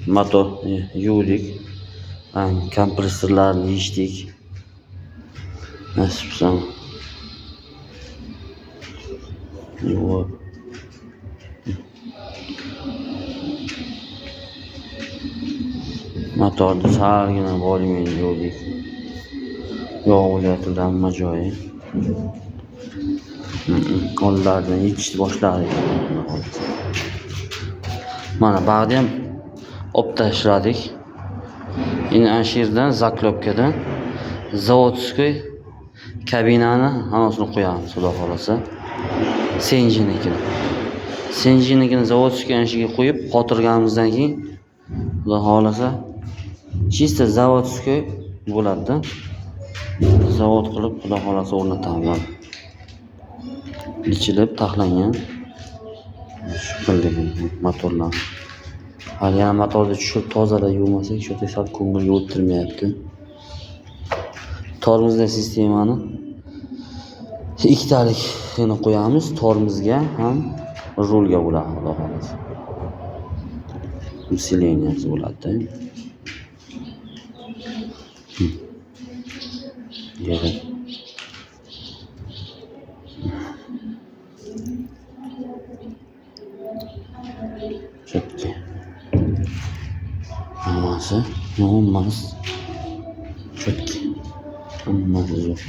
Motor yuvdik. Kompressorlarni yechdik. Nasib qilsa. Motorni salgina volumini yuvdik. Yog' o'lyapti hamma joyi. Qo'llarni yechishni boshladik. Mana bag'ni ham olib tashladik. Endi ana shu yerdan zaklopkadan zavodskiy kabinani hammasini qo'yamiz, xudo xolasa. Senjinikini zavodskiy anshiga qo'yib qotirganimizdan keyin xudo xolasa chista zavodskiy bo'ladi-da. Zavod qilib xudo xolasa o'rnatamiz. Bichilib taxlangan shunday motorlar. Hali yana motorni tushirib tozalab yuvmasak, shu sal ko'ngilga o'tirmayapti. Tormozli sistemani ikkitalikni qo'yamiz. Tormozga ham rulga bo'ladi, xudo xolasa. Усиленияsi bo'ladi-da. Четкий. Hammasi, четкий. Hammasi zo'r.